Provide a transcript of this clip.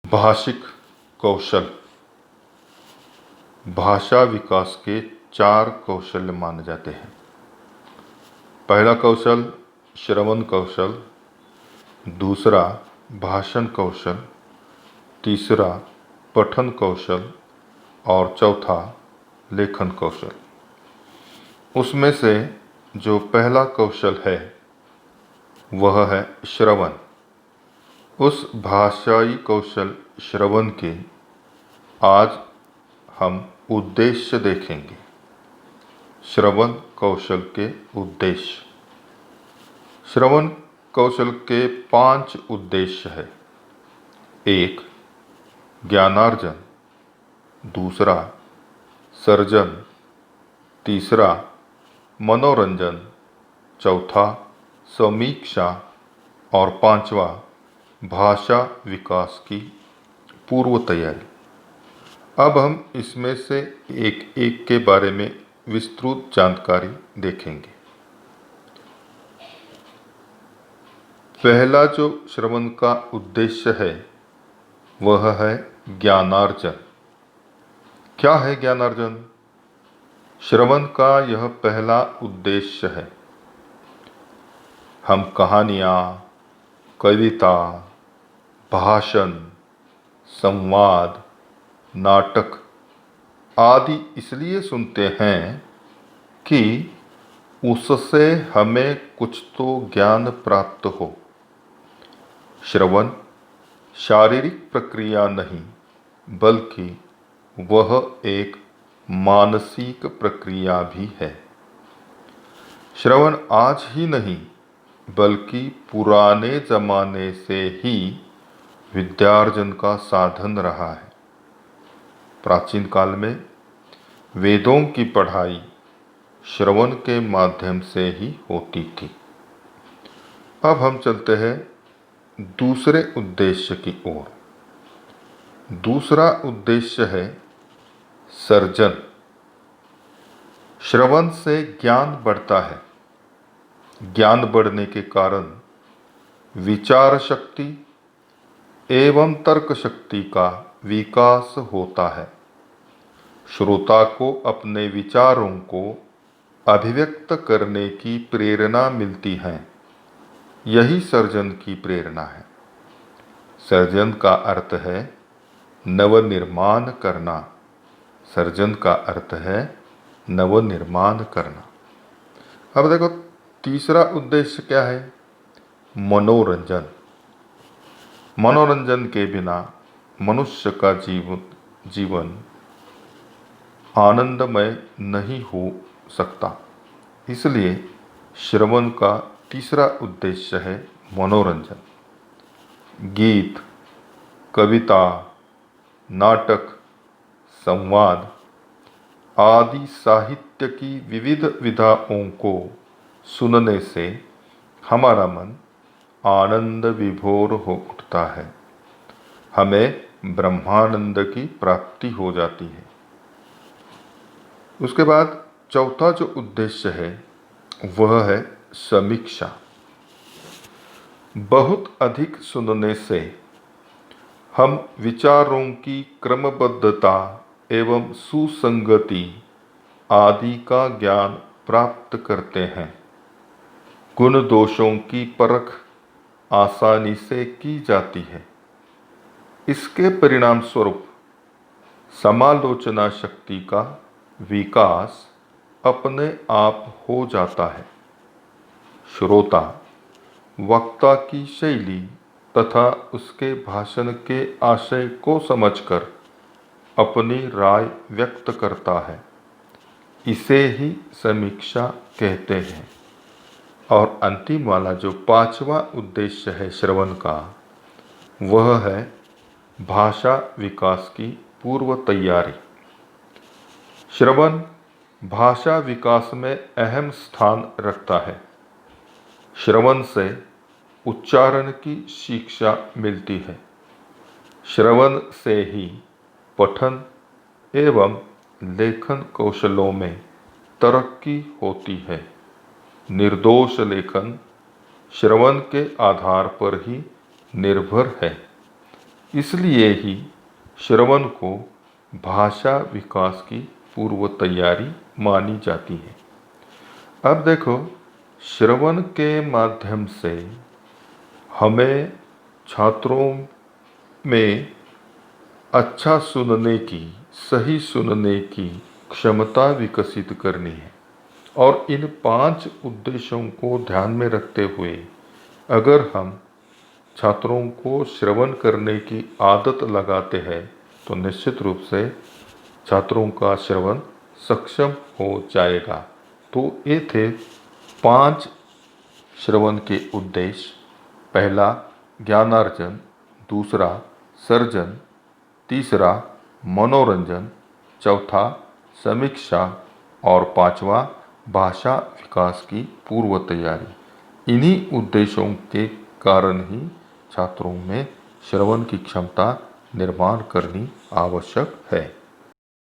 भाषिक कौशल भाषा विकास के 4 कौशल माने जाते हैं। पहला कौशल श्रवण कौशल, दूसरा भाषण कौशल, तीसरा पठन कौशल और चौथा लेखन कौशल। उसमें से जो पहला कौशल है वह है श्रवण। उस भाषाई कौशल श्रवण के आज हम उद्देश्य देखेंगे। श्रवण कौशल के उद्देश्य। श्रवण कौशल के 5 उद्देश्य है। 1. ज्ञानार्जन, दूसरा सर्जन, तीसरा मनोरंजन, चौथा समीक्षा और 5वां भाषा विकास की पूर्व तैयारी। अब हम इसमें से एक एक के बारे में विस्तृत जानकारी देखेंगे। पहला जो श्रवण का उद्देश्य है वह है ज्ञानार्जन। क्या है ज्ञानार्जन? श्रवण का यह पहला उद्देश्य है। हम कहानियाँ, कविता, भाषण, संवाद, नाटक आदि इसलिए सुनते हैं कि उससे हमें कुछ तो ज्ञान प्राप्त हो। श्रवण शारीरिक प्रक्रिया नहीं, बल्कि वह एक मानसिक प्रक्रिया भी है। श्रवण आज ही नहीं, बल्कि पुराने जमाने से ही विद्यार्जन का साधन रहा है। प्राचीन काल में वेदों की पढ़ाई श्रवण के माध्यम से ही होती थी। अब हम चलते हैं दूसरे उद्देश्य की ओर। दूसरा उद्देश्य है सर्जन। श्रवण से ज्ञान बढ़ता है। ज्ञान बढ़ने के कारण विचार शक्ति एवं तर्क शक्ति का विकास होता है। श्रोता को अपने विचारों को अभिव्यक्त करने की प्रेरणा मिलती है। यही सर्जन की प्रेरणा है। सर्जन का अर्थ है नवनिर्माण करना। सर्जन का अर्थ है नवनिर्माण करना। अब देखो तीसरा उद्देश्य क्या है? मनोरंजन। मनोरंजन के बिना मनुष्य का जीवन आनंदमय नहीं हो सकता। इसलिए श्रवण का तीसरा उद्देश्य है मनोरंजन। गीत, कविता, नाटक, संवाद आदि साहित्य की विविध विधाओं को सुनने से हमारा मन आनंद विभोर हो उठता है। हमें ब्रह्मानंद की प्राप्ति हो जाती है। उसके बाद चौथा जो उद्देश्य है वह है समीक्षा। बहुत अधिक सुनने से हम विचारों की क्रमबद्धता एवं सुसंगति आदि का ज्ञान प्राप्त करते हैं। गुण दोषों की परख आसानी से की जाती है। इसके परिणाम स्वरूप समालोचना शक्ति का विकास अपने आप हो जाता है। श्रोता वक्ता की शैली तथा उसके भाषण के आशय को समझकर अपनी राय व्यक्त करता है। इसे ही समीक्षा कहते हैं। और अंतिम वाला जो 5वां उद्देश्य है श्रवण का, वह है भाषा विकास की पूर्व तैयारी। श्रवण भाषा विकास में अहम स्थान रखता है। श्रवण से उच्चारण की शिक्षा मिलती है। श्रवण से ही पठन एवं लेखन कौशलों में तरक्की होती है। निर्दोष लेखन श्रवण के आधार पर ही निर्भर है। इसलिए ही श्रवण को भाषा विकास की पूर्व तैयारी मानी जाती है। अब देखो, श्रवण के माध्यम से हमें छात्रों में अच्छा सुनने की, सही सुनने की क्षमता विकसित करनी है। और इन 5 उद्देश्यों को ध्यान में रखते हुए अगर हम छात्रों को श्रवण करने की आदत लगाते हैं तो निश्चित रूप से छात्रों का श्रवण सक्षम हो जाएगा। तो ये थे 5 श्रवण के उद्देश्य। पहला ज्ञानार्जन, दूसरा सर्जन, तीसरा मनोरंजन, चौथा समीक्षा और पांचवा भाषा विकास की पूर्व तैयारी। इन्हीं उद्देश्यों के कारण ही छात्रों में श्रवण की क्षमता निर्माण करनी आवश्यक है।